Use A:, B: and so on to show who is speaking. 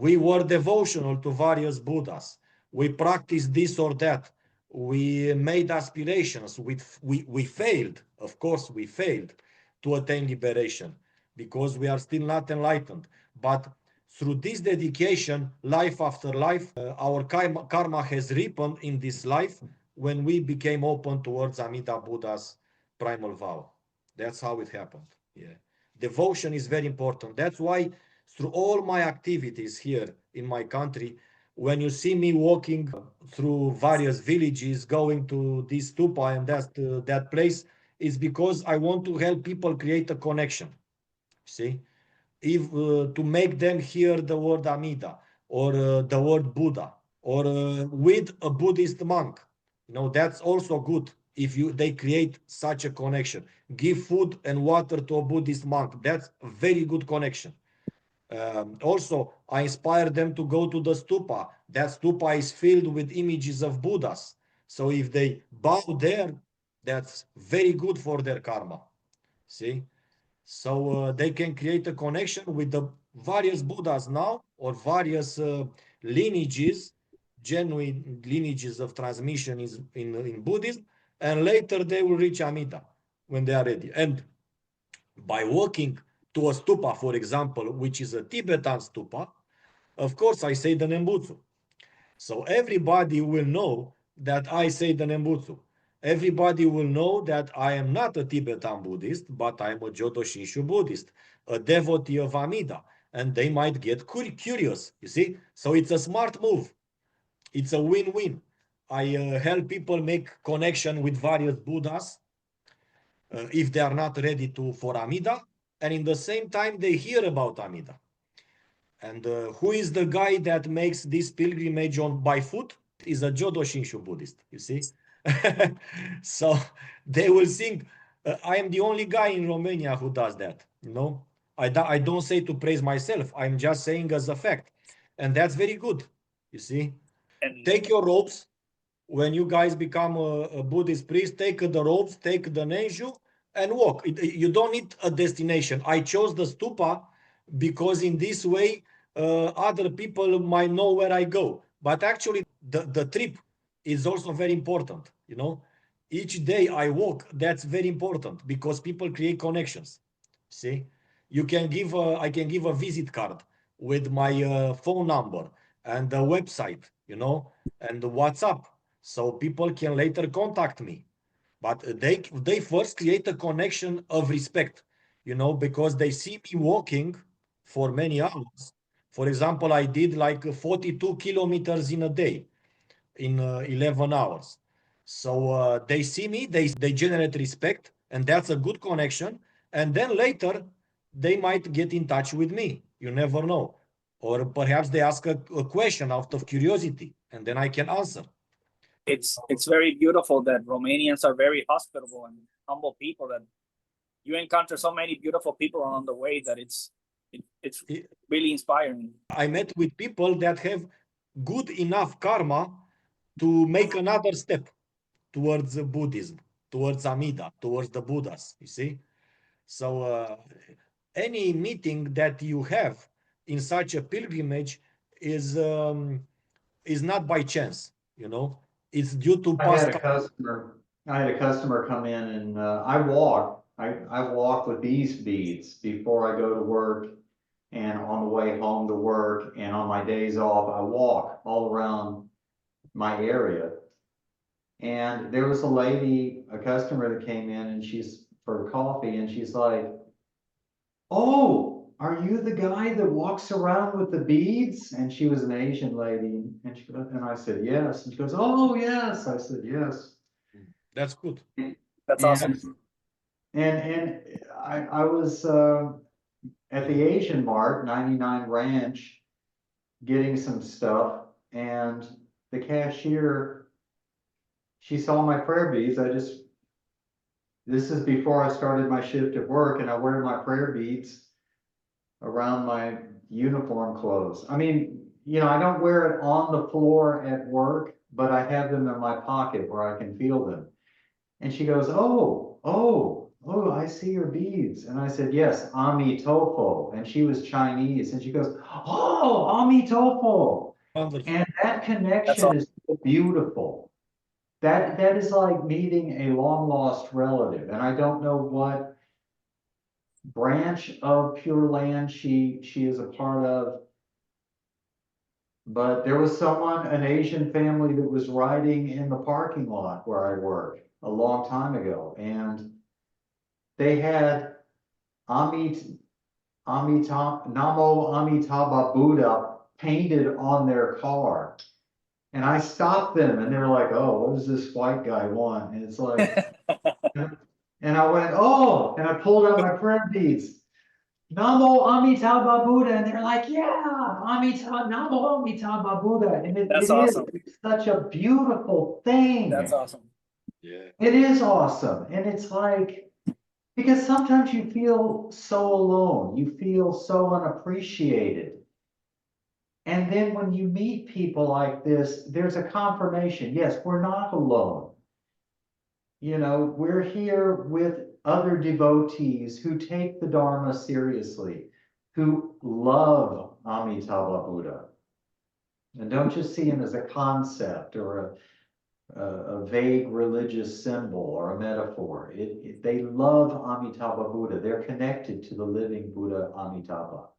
A: We were devotional to various Buddhas. We practiced this or that. We made aspirations. We failed. Of course, we failed to attain liberation because we are still not enlightened. But through this dedication, life after life, our karma has ripened in this life when we became open towards Amida Buddha's primal vow. That's how it happened. Yeah. Devotion is very important. That's why through all my activities here in my country, when you see me walking through various villages, going to this stupa and that place, is because I want to help people create a connection. See, if to make them hear the word Amida or the word Buddha or with a Buddhist monk, that's also good. If they create such a connection, give food and water to a Buddhist monk, that's a very good connection. Also, I inspire them to go to the stupa. That stupa is filled with images of Buddhas. So if they bow there, that's very good for their karma. See? So they can create a connection with the various Buddhas now or various lineages, genuine lineages of transmission in Buddhism. And later they will reach Amida when they are ready. And by walking to a stupa, for example, which is a Tibetan stupa, of course I say the Nembutsu. So everybody will know that I say the Nembutsu. Everybody will know that I am not a Tibetan Buddhist, but I am a Jodo Shinshu Buddhist, a devotee of Amida. And they might get curious, you see? So it's a smart move. It's a win-win. I help people make connection with various Buddhas if they are not ready for Amida, and in the same time they hear about Amida. And who is the guy that makes this pilgrimage by foot? Is a Jodo Shinshu Buddhist, you see? So they will think, I am the only guy in Romania who does that, I don't say to praise myself, I'm just saying as a fact. And that's very good, you see? And take your robes. When you guys become a Buddhist priest, take the robes, take the Nenshu, and walk. You don't need a destination. I chose the stupa because in this way, other people might know where I go. But actually, the trip is also very important. Each day I walk, that's very important because people create connections. See, I can give a visit card with my phone number and the website, and the WhatsApp, so people can later contact me. But they first create a connection of respect, because they see me walking for many hours. For example, I did like 42 kilometers in a day in 11 hours. So they see me, they generate respect, and that's a good connection. And then later, they might get in touch with me. You never know. Or perhaps they ask a question out of curiosity, and then I can answer.
B: It's very beautiful that Romanians are very hospitable and humble people, that you encounter so many beautiful people along the way that it's really inspiring.
A: I met with people that have good enough karma to make another step towards Buddhism, towards Amida, towards the Buddhas, you see? So any meeting that you have in such a pilgrimage is not by chance, It's due to past.
C: I had a customer come in and I walk with these beads before I go to work and on the way home to work, and on my days off, I walk all around my area. And there was a customer that came in and she's for coffee, and she's like, "Oh, are you the guy that walks around with the beads?" And she was an Asian lady, and I said, "Yes." And she goes, "Oh, yes." I said, "Yes."
A: That's good.
B: That's awesome.
C: And I was at the Asian Mart, 99 Ranch, getting some stuff, and the cashier, she saw my prayer beads. This is before I started my shift at work, and I wear my prayer beads around my uniform clothes. I mean, I don't wear it on the floor at work, but I have them in my pocket where I can feel them. And she goes, oh, oh, I see your beads. And I said, yes, Ami Tofo. And she was Chinese. And she goes, oh, Ami Tofo.
A: Wonderful.
C: And that connection is so beautiful. That is like meeting a long lost relative. And I don't know what branch of Pure Land she is a part of. But there was someone, an Asian family that was riding in the parking lot where I work a long time ago. And they had Namo Amitabha Buddha painted on their car. And I stopped them and they're like, oh, what does this white guy want? And it's like, and I went, oh, and I pulled out my prayer beads. Namo Amitabha Buddha. And they're like, yeah, Namo Amitabha Buddha. And
B: That's awesome.
C: it's such a beautiful thing.
B: That's awesome.
A: Yeah.
C: It is awesome. And it's like, because sometimes you feel so alone, you feel so unappreciated. And then when you meet people like this, there's a confirmation. Yes, we're not alone. You know, we're here with other devotees who take the Dharma seriously, who love Amitabha Buddha. And don't just see him as a concept or a vague religious symbol or a metaphor. They love Amitabha Buddha. They're connected to the living Buddha Amitabha.